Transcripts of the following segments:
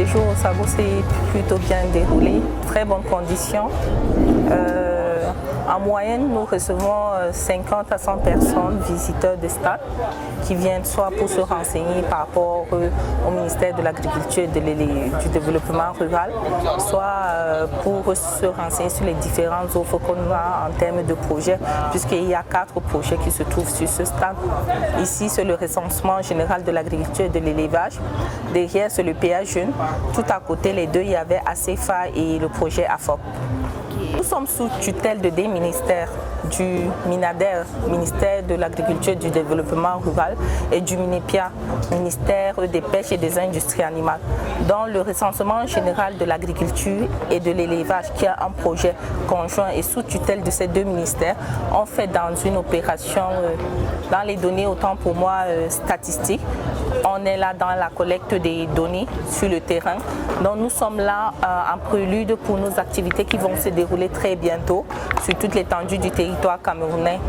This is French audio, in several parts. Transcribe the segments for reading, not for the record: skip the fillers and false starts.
séjour au Sago s'est plutôt bien déroulé, très bonnes conditions. En moyenne, nous recevons 50 à 100 personnes, visiteurs de stade, qui viennent soit pour se renseigner par rapport au ministère de l'Agriculture et du Développement rural, soit pour se renseigner sur les différentes offres qu'on a en termes de projets, puisqu'il y a 4 projets qui se trouvent sur ce stade. Ici, c'est le recensement général de l'agriculture et de l'élevage. Derrière, c'est le PA Jeune. Tout à côté, les deux, il y avait ACFA et le projet AFOP. Nous sommes sous tutelle de deux ministères, du MINADER, ministère de l'Agriculture et du Développement rural, et du MINEPIA, ministère des Pêches et des Industries animales. Dans le recensement général de l'agriculture et de l'élevage, qui a un projet conjoint et sous tutelle de ces deux ministères, on fait dans une opération, dans les données, autant pour moi, statistiques. On est là dans la collecte des données sur le terrain. Donc nous sommes là en prélude pour nos activités qui vont se dérouler très bientôt sur toute l'étendue du territoire camerounais,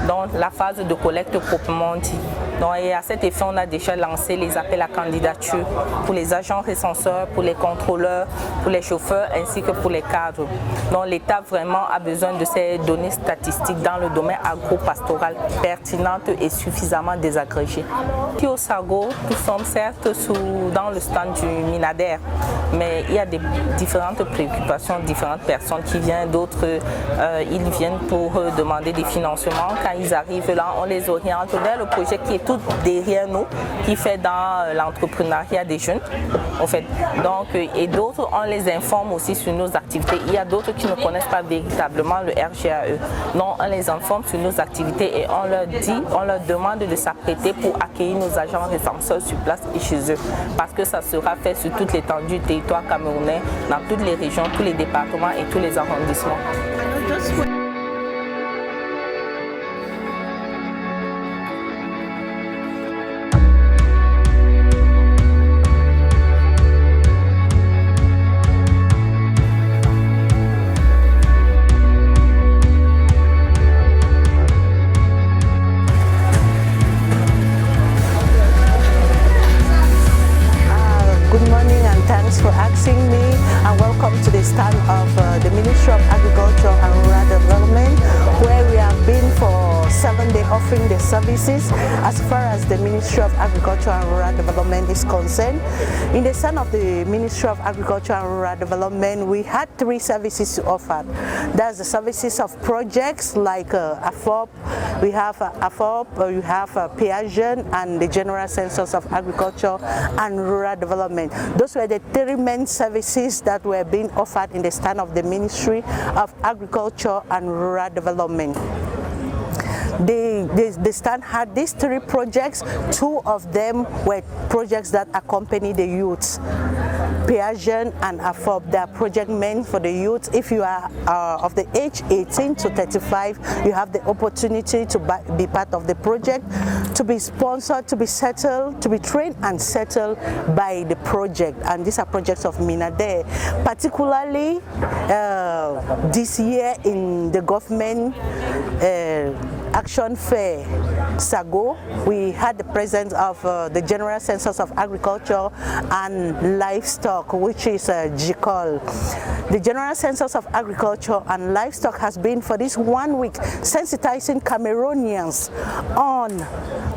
dans la phase de collecte proprement dit. Donc, et à cet effet, on a déjà lancé les appels à candidature pour les agents recenseurs, pour les contrôleurs, pour les chauffeurs ainsi que pour les cadres. Donc l'État vraiment a besoin de ces données statistiques dans le domaine agro-pastoral pertinentes et suffisamment désagrégées. Ici au Sago, nous sommes certes dans le stand du MINADER, mais il y a différentes préoccupations, différentes personnes qui viennent, d'autres ils viennent pour demander des financements. Quand ils arrivent là, on les oriente vers le projet qui est tout derrière nous, qui fait dans l'entrepreneuriat des jeunes, en fait. Donc, et d'autres, on les informe aussi sur nos activités. Il y a d'autres qui ne connaissent pas véritablement le RGAE. Non, on les informe sur nos activités et on leur demande de s'apprêter pour accueillir nos agents recenseurs sur place et chez eux. Parce que ça sera fait sur toute l'étendue du territoire camerounais, dans toutes les régions, tous les départements et tous les arrondissements. For asking me, and welcome to the stand of the Ministry of Agriculture and Rural Development, where we have been for 7 days offering the services as far as the Ministry of Agriculture and Rural Development is concerned. In the stand of the Ministry of Agriculture and Rural Development, we had 3 services to offer. That's the services of projects like AFOP, we have AFOP, you have PA Jeune and the General Census of Agriculture and Rural Development. Those were the 3 main services that were being offered in the stand of the Ministry of Agriculture and Rural Development. The stand had these 3 projects. 2 of them were projects that accompany the youths. PA Jeune and AFOP, they are project meant for the youth. If you are of the age 18 to 35, you have the opportunity to be part of the project, to be sponsored, to be settled, to be trained and settled by the project. And these are projects of MINADER. Particularly this year in the government Action Fair Sago, we had the presence of the General Census of Agriculture and Livestock, which is GCOL. The General Census of Agriculture and Livestock has been for this 1 week sensitizing Cameroonians on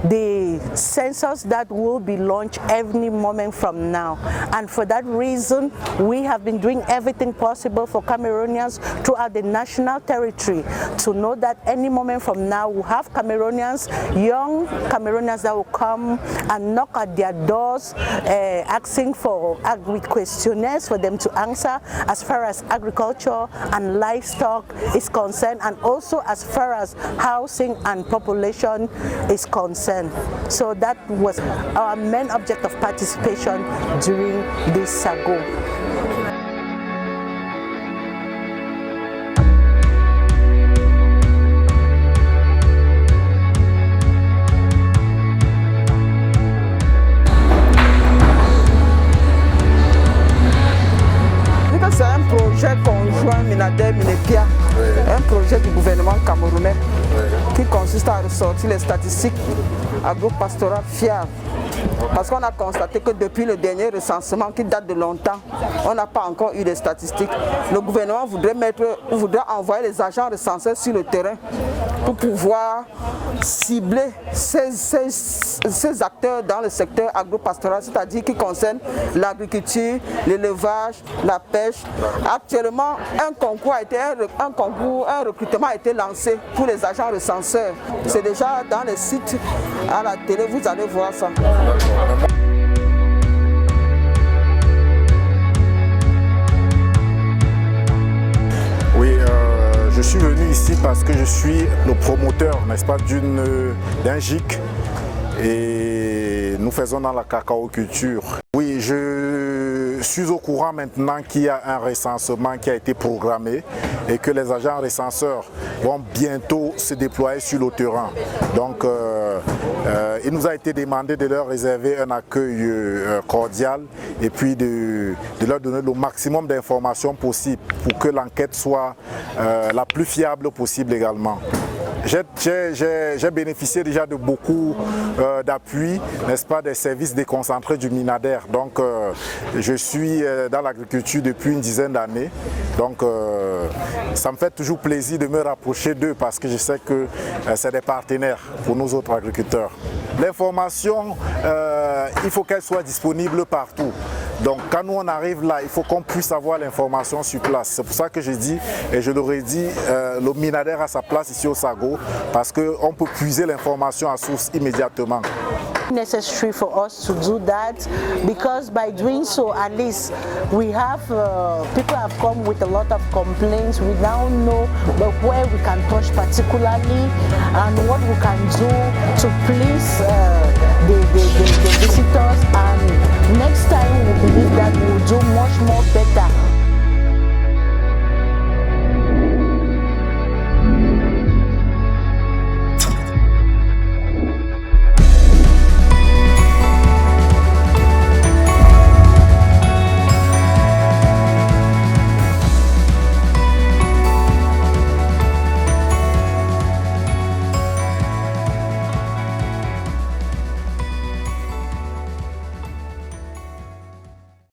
the census that will be launched every moment from now. And for that reason, we have been doing everything possible for Cameroonians throughout the national territory to know that any moment from now we'll have Cameroonians, young Cameroonians that will come and knock at their doors asking for questionnaires for them to answer as far as agriculture and livestock is concerned, and also as far as housing and population is concerned. So that was our main object of participation during this Sago. C'est un projet conjoint MINADER-MINEPIA, un projet du gouvernement camerounais qui consiste consiste à ressortir les statistiques agro-pastorales fiables. Parce qu'on a constaté que depuis le dernier recensement qui date de longtemps, on n'a pas encore eu de statistiques. Le gouvernement voudrait envoyer les agents recenseurs sur le terrain pour pouvoir cibler ces acteurs dans le secteur agro-pastoral, c'est-à-dire qui concernent l'agriculture, l'élevage, la pêche. Actuellement, un recrutement a été lancé pour les agents recenseurs. C'est déjà dans les sites à la télé, vous allez voir ça. Oui, je suis venu ici parce que je suis le promoteur, n'est-ce pas, d'un GIC et nous faisons dans la cacaoculture. Oui, je suis au courant maintenant qu'il y a un recensement qui a été programmé et que les agents recenseurs vont bientôt se déployer sur le terrain. Donc, il nous a été demandé de leur réserver un accueil cordial et puis de leur donner le maximum d'informations possibles pour que l'enquête soit la plus fiable possible également. J'ai bénéficié déjà de beaucoup d'appui, n'est-ce pas, des services déconcentrés du Minader. Donc je suis dans l'agriculture depuis une dizaine d'années. Donc ça me fait toujours plaisir de me rapprocher d'eux parce que je sais que c'est des partenaires pour nous autres agriculteurs. L'information, il faut qu'elle soit disponible partout. Donc quand nous on arrive là, il faut qu'on puisse avoir l'information sur place. C'est pour ça que je dis, et je l'aurais dit, le Minader a sa place ici au Sago parce qu'on peut puiser l'information à source immédiatement. Necessary for us to do that because by doing so at least we have people have come with a lot of complaints. We now know where we can touch particularly and what we can do to please the visitors, and next time we believe that we will do much more better.